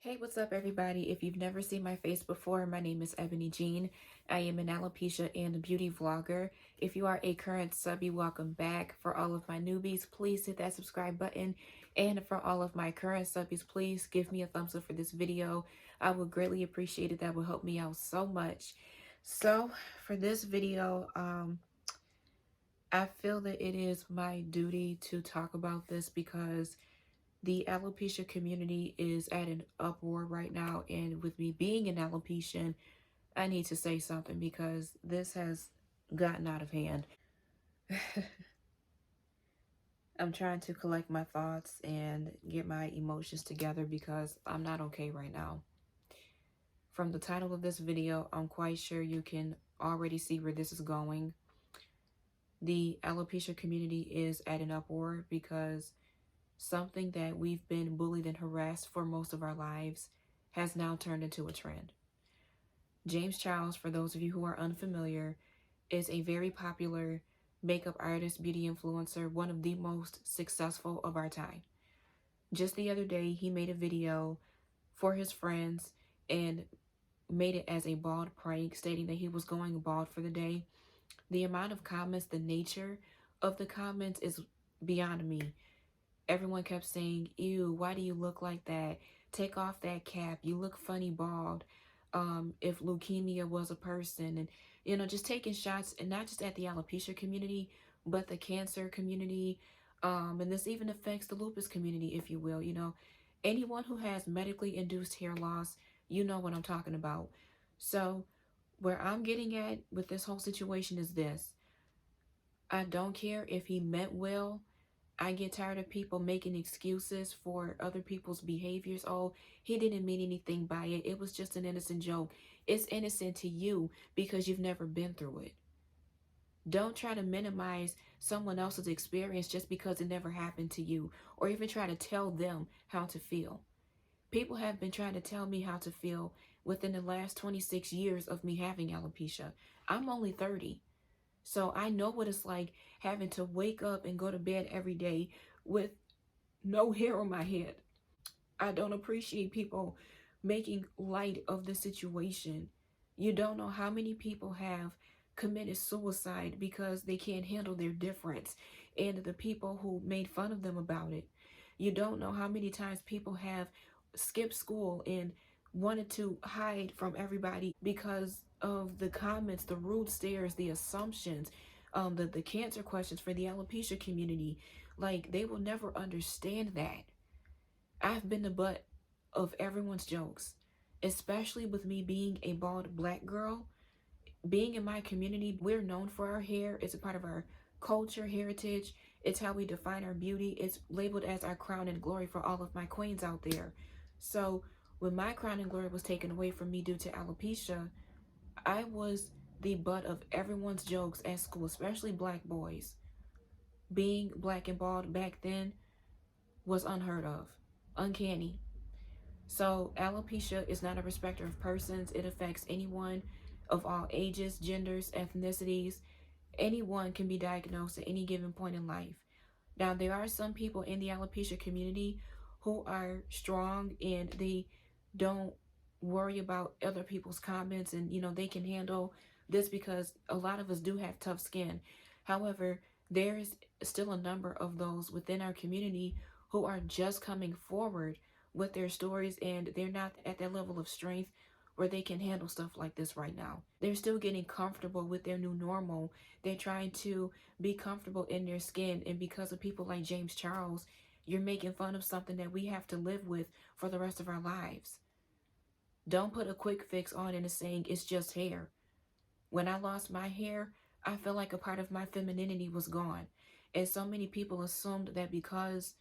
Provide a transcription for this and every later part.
Hey, what's up, everybody? If you've never seen my face before, my name is Ebony Jean. I am an alopecia and beauty vlogger. If you are a current subby, welcome back. For all of my newbies, please hit that subscribe button. And for all of my current subbies, please give me a thumbs up for this video. I would greatly appreciate it. That will help me out so much. So for this video, I feel that it is my duty to talk about this because the alopecia community is at an uproar right now, and with me being an alopecian, I need to say something because this has gotten out of hand. I'm trying to collect my thoughts and get my emotions together because I'm not okay right now. From the title of this video, I'm quite sure you can already see where this is going. The alopecia community is at an uproar because something that we've been bullied and harassed for most of our lives has now turned into a trend. James Charles, for those of you who are unfamiliar, is a very popular makeup artist, beauty influencer, one of the most successful of our time. Just the other day, he made a video for his friends and made it as a bald prank, stating that he was going bald for the day. The amount of comments, the nature of the comments is beyond me. Everyone kept saying, ew, why do you look like that? Take off that cap. You look funny bald. If leukemia was a person, and just taking shots, and not just at the alopecia community, but the cancer community. And this even affects the lupus community, if you will. Anyone who has medically induced hair loss, you know what I'm talking about. So where I'm getting at with this whole situation is this. I don't care if he meant well. I get tired of people making excuses for other people's behaviors. Oh, he didn't mean anything by it. It was just an innocent joke. It's innocent to you because you've never been through it. Don't try to minimize someone else's experience just because it never happened to you, or even try to tell them how to feel. People have been trying to tell me how to feel within the last 26 years of me having alopecia. I'm only 30. So I know what it's like having to wake up and go to bed every day with no hair on my head. I don't appreciate people making light of the situation. You don't know how many people have committed suicide because they can't handle their difference and the people who made fun of them about it. You don't know how many times people have skipped school and wanted to hide from everybody because of the comments, the rude stares, the assumptions, the cancer questions for the alopecia community. Like, they will never understand that. I've been the butt of everyone's jokes, especially with me being a bald black girl. Being in my community, we're known for our hair. It's a part of our culture, heritage. It's how we define our beauty. It's labeled as our crown and glory for all of my queens out there. So when my crown and glory was taken away from me due to alopecia, I was the butt of everyone's jokes at school, especially black boys. Being black and bald back then was unheard of, uncanny. So alopecia is not a respecter of persons. It affects anyone of all ages, genders, ethnicities. Anyone can be diagnosed at any given point in life. Now, there are some people in the alopecia community who are strong and they don't worry about other people's comments, and they can handle this because a lot of us do have tough skin. However, there is still a number of those within our community who are just coming forward with their stories, and they're not at that level of strength where they can handle stuff like this right now. They're still getting comfortable with their new normal. They're trying to be comfortable in their skin, and because of people like James Charles, you're making fun of something that we have to live with for the rest of our lives. Don't put a quick fix on it and saying it's just hair. When I lost my hair, I felt like a part of my femininity was gone. And so many people assumed that because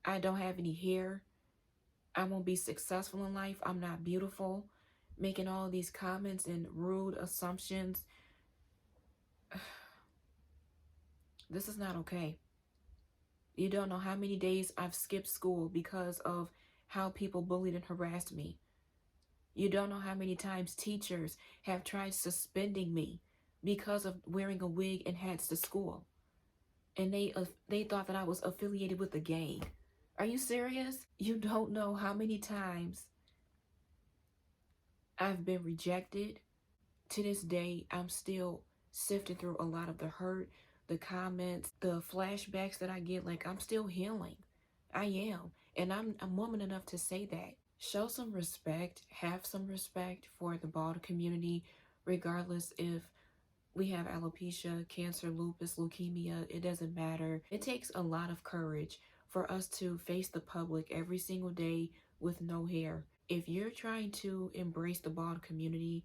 I don't have any hair, I won't be successful in life. I'm not beautiful. Making all these comments and rude assumptions. This is not okay. You don't know how many days I've skipped school because of how people bullied and harassed me. You don't know how many times teachers have tried suspending me because of wearing a wig and hats to school. And they thought that I was affiliated with a gang. Are you serious? You don't know how many times I've been rejected. To this day, I'm still sifting through a lot of the hurt, the comments, the flashbacks that I get. Like, I'm still healing. I am. And I'm woman enough to say that. Show some respect, have some respect for the bald community, regardless if we have alopecia, cancer, lupus, leukemia, it doesn't matter. It takes a lot of courage for us to face the public every single day with no hair. If you're trying to embrace the bald community,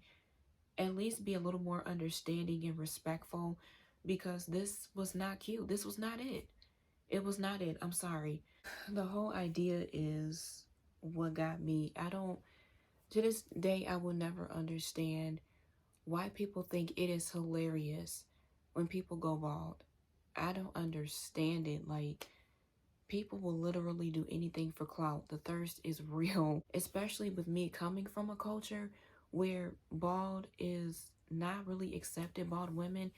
at least be a little more understanding and respectful, because this was not cute. This was not it. It was not it. I'm sorry. The whole idea is what got me. To this day, I will never understand why people think it is hilarious when people go bald. I don't understand it. Like, people will literally do anything for clout. The thirst is real, especially with me coming from a culture where bald is not really accepted. Bald women,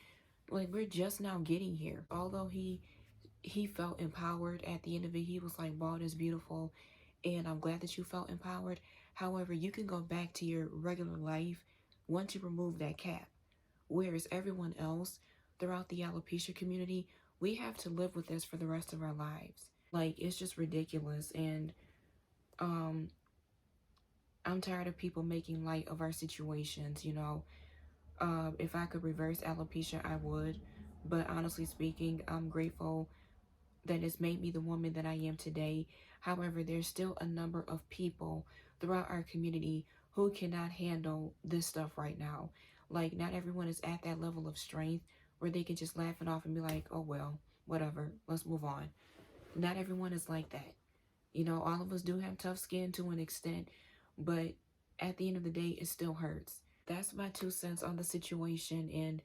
like, we're just now getting here. Although he felt empowered at the end of it. He was like, bald is beautiful, and I'm glad that you felt empowered. However, you can go back to your regular life once you remove that cap. Whereas everyone else throughout the alopecia community, we have to live with this for the rest of our lives. Like, it's just ridiculous. And um I'm tired of people making light of our situations, you know. If I could reverse alopecia, I would. But honestly speaking, I'm grateful that has made me the woman that I am today. However, there's still a number of people throughout our community who cannot handle this stuff right now. Like, not everyone is at that level of strength where they can just laugh it off and be like, oh, well, whatever, let's move on. Not everyone is like that. You know, all of us do have tough skin to an extent, but at the end of the day, it still hurts. That's my 2 cents on the situation, and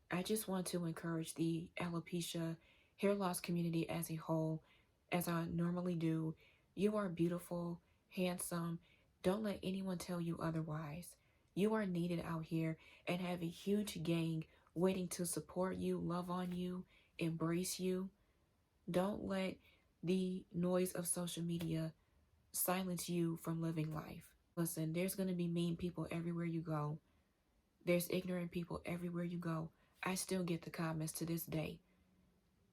I just want to encourage the alopecia hair loss community as a whole, as I normally do. You are beautiful, handsome. Don't let anyone tell you otherwise. You are needed out here and have a huge gang waiting to support you, love on you, embrace you. Don't let the noise of social media silence you from living life. Listen, there's going to be mean people everywhere you go. There's ignorant people everywhere you go. I still get the comments to this day.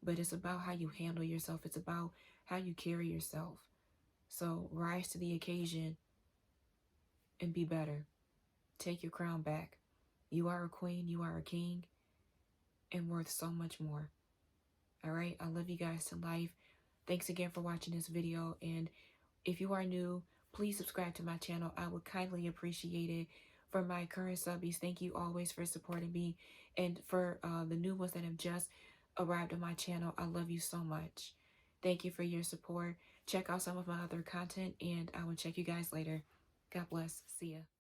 But it's about how you handle yourself. It's about how you carry yourself. So rise to the occasion and be better. Take your crown back. You are a queen, you are a king, and worth so much more. All right, I love you guys to life. Thanks again for watching this video. And if you are new, please subscribe to my channel. I would kindly appreciate it. For my current subbies, thank you always for supporting me. And for the new ones that have just arrived on my channel, I love you so much. Thank you for your support. Check out some of my other content, and I will check you guys later. God bless. See ya.